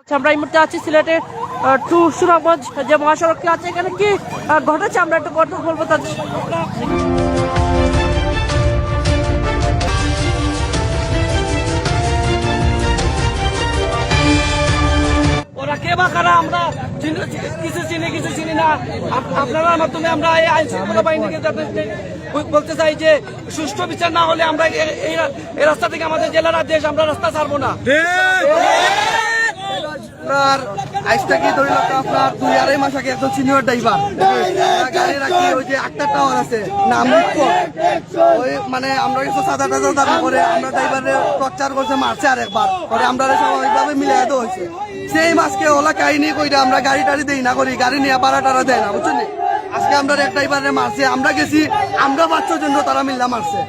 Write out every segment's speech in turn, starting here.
আমরা এই মুহূর্তে আছি সিলেটের টু সুনামগঞ্জ যে মহাসড়কটি আছে, এখানে কি ঘটেছে আমরা একটু কথা বলবো তাদের। ওরা কে বা কারা আমরা কিছু চিনি না। আপনার মাধ্যমে আমরা এই আইন শৃঙ্খলা বাহিনীকে বলতে চাই যে সুষ্ঠু বিচার না হলে আমরা এই রাস্তা থেকে আমাদের জেলার দেশ আমরা রাস্তা ছাড়বো না। আপনার আইস থেকে ধরে রাখা আপনার 2-2.5 মাস আগে একজন সিনিয়র ড্রাইভার গাড়ি রাখি ওই যে একটা টাওয়ার আছে নাম ওই মানে আমরা কিছু সাদা টাদা দাবি করে আমরা ড্রাইভারের টর্চার করছে, মারছে আরেকবার পরে আমরা স্বাভাবিকভাবে মিলে দেওয়া হয়েছে। সেই মাসকে ওলা কাহিনী কইরা আমরা গাড়ি টাড়ি দেই না করি, গাড়ি নিয়ে ভাড়া টাড়া দেয় না, বুঝছেন। আজকে আমরা এক ড্রাইভারে মারছে, আমরা গেছি আমরা 5 জন তারা মিল্লা মারছে।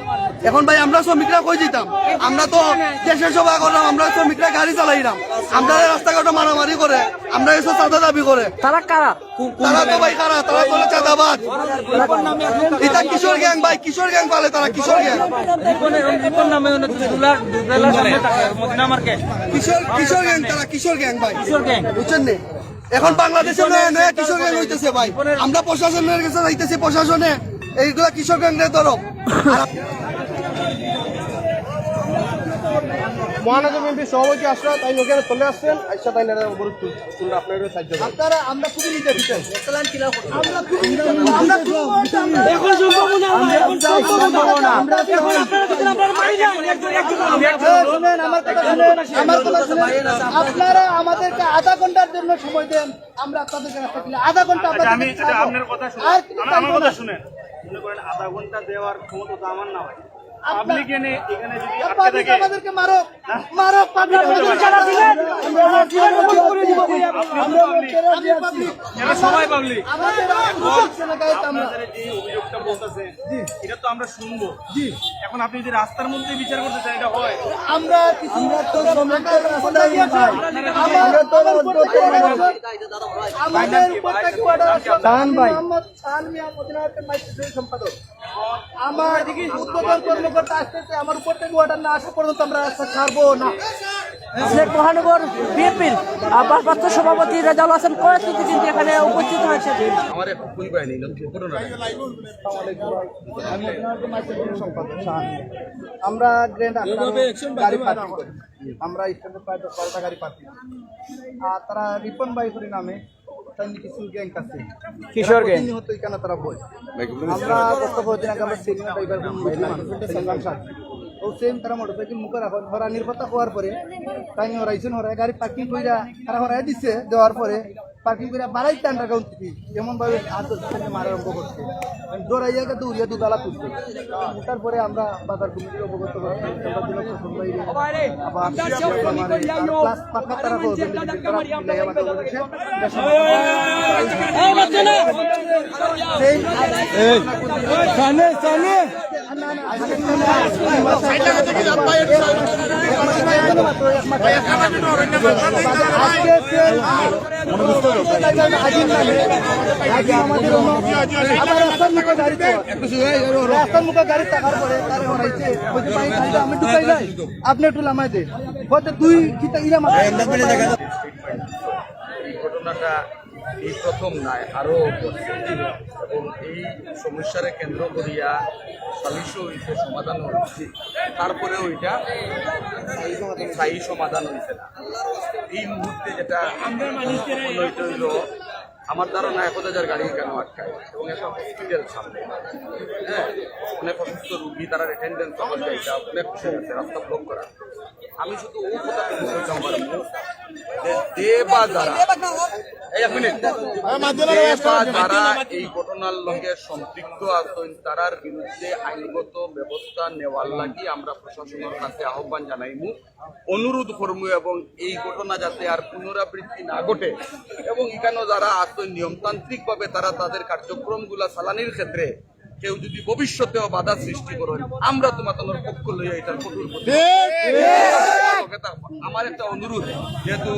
এখন ভাই আমরা শ্রমিকরা কই যেতাম? আমরা তো দেশের সেবা করলাম, আমরা শ্রমিকরা গাড়ি চালাইলাম, আমরা রাস্তাঘাটে মারামারি করে আমরা এসব চাঁদা দাবি করে। তারা কারা? তারা তো ভাই কারা? তারা তো চাঁদাবাজ। এটা কিশোর গ্যাং ভাই, কিশোর গ্যাং পালে তারা, কিশোর গ্যাং। কিশোর গ্যাং তারা, কিশোর গ্যাং ভাই, বুঝছেন নি? এখন বাংলাদেশে নয়া কিশোর গ্যাং হইতেছে ভাই। আমরা প্রশাসনের কাছে যাইতেছি, প্রশাসনে এইগুলা কিশোর গ্যাংদের ধরো। মহানগর এমপি সভাপতি আসরা তাই ওখানে চলে আসছেন, আইসা তাই আপনার সাহায্য আপনারা আমরা খুবই নিতে দিচ্ছেন আপনারা আমাদেরকে আধা ঘন্টার জন্য সময় দেন, আমরা আপনাদেরকে রাস্তা দিলে আধা ঘন্টা আপনার কথা শুনেন। মনে করেন আধা ঘন্টা দেওয়ার ক্ষমতা তো আমার না হয়। আমাদেরকে মারো মারো সবাই পাবলিক অভিযোগটা বলতেছে এটা তো আমরা শুনবো। এখন আপনি যদি রাস্তার মধ্যে বিচার করতে চান এটা হয়? আমরা সম্পাদক আমার উদ্বোধন কর্মকর্তা আসতেছে, আমার উপর থেকে অর্ডার না আসা পর্যন্ত আমরা রাস্তা ছাড়বো না। সিলেট মহানগর বিএনপির ভারপ্রাপ্ত সভাপতি রেজাউল হাসান কয়েকটি কিন্তু এখানে উপস্থিত হয়েছে। আমরা গাড়ি পার্কিং করি, আমরা স্ট্যান্ডে প্রায় 10-12টা গাড়ি পার্কিং, আর তারা রিপন ভাই করে নামে কিছু গ্যাং আছে, কিশোর গ্যাং হতো এখানে তারা বই। আমরা গত দিন আগে আমরা সিনিয়র ড্রাইভার ও সেম তারা মোটরসাইকেল মুখে রাখো হরা নির্ভরতা হওয়ার পরে তাই হরাইছেন, হরাই গাড়ি পার্কিং করে তারা হরাই দিচ্ছে, দেওয়ার পরে পার্কিং করে বাড়াই আন্ডারগ্রাউন্ড থেকে এমন ভাবে মারা আরম্ভ করছে, দৌড়াইয়া দৌড়িয়া দুতলা তুলছে। তারপরে আমরা বাজার কমিটির অবগত আপনি একটু নামাই দেন দুই ঘটনাটা এই প্রথম নয়, আরো এবং এই সমস্যারে কেন্দ্র করিয়া সালিশও হইতে সমাধান হয়েছে, তারপরেও এটা স্থায়ী সমাধান হয়েছে না। এই মুহূর্তে যেটা হইল আমার ধারণা 1000 গাড়ি কেন আটকায় এবং একটা হসপিটাল সামনে, হ্যাঁ, অনেক অসুস্থ রুগী, তারা অ্যাটেন্ডেন্স এটা অনেক বিষয় আছে রাস্তা ব্লক করা। আমি শুধু ও কথা বলতে পারবো যে যারা এই ঘটনার লগে সম্পৃক্ত আছেন তারার বিরুদ্ধে আইনগত ব্যবস্থা নেওয়ার লাগি আমরা প্রশাসনের কাছে আহ্বান জানাইমু, অনুরোধ করবো এবং এই ঘটনা যাতে আর পুনরাবৃত্তি না ঘটে এবং এখানে যারা আছেন নিয়মতান্ত্রিক ভাবে তারা তাদের কার্যক্রমগুলা চালানির ক্ষেত্রে কেউ যদি ভবিষ্যতেও বাধা সৃষ্টি করেন আমরা তোমাদের পক্ষ লইয়া এটার কঠোর আমার একটা অনুরোধ, যেহেতু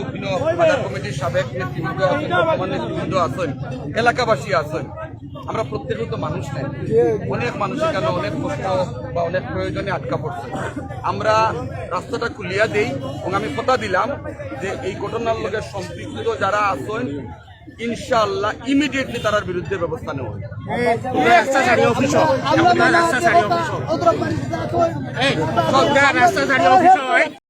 বাজার কমিটির সাবেক নেতৃবৃন্দ আছেন, বর্তমান নেতৃবৃন্দ আছেন, এলাকাবাসী আছেন, আমরা প্রত্যেকে তো মানুষ নেই, অনেক মানুষ এখানে অনেক কষ্ট বা অনেক প্রয়োজনে আটকা পড়ছে। আমরা রাস্তাটা খুলিয়া দেই এবং আমি কথা দিলাম যে এই ঘটনার লগে সম্পৃক্ত যারা আছেন ইনশাআল্লাহ ইমিডিয়েটলি তার বিরুদ্ধে ব্যবস্থা নেওয়া হবে। রাস্তা ছাড়িয়ে অফিস রাস্তা ছাড়িয়ে অফিস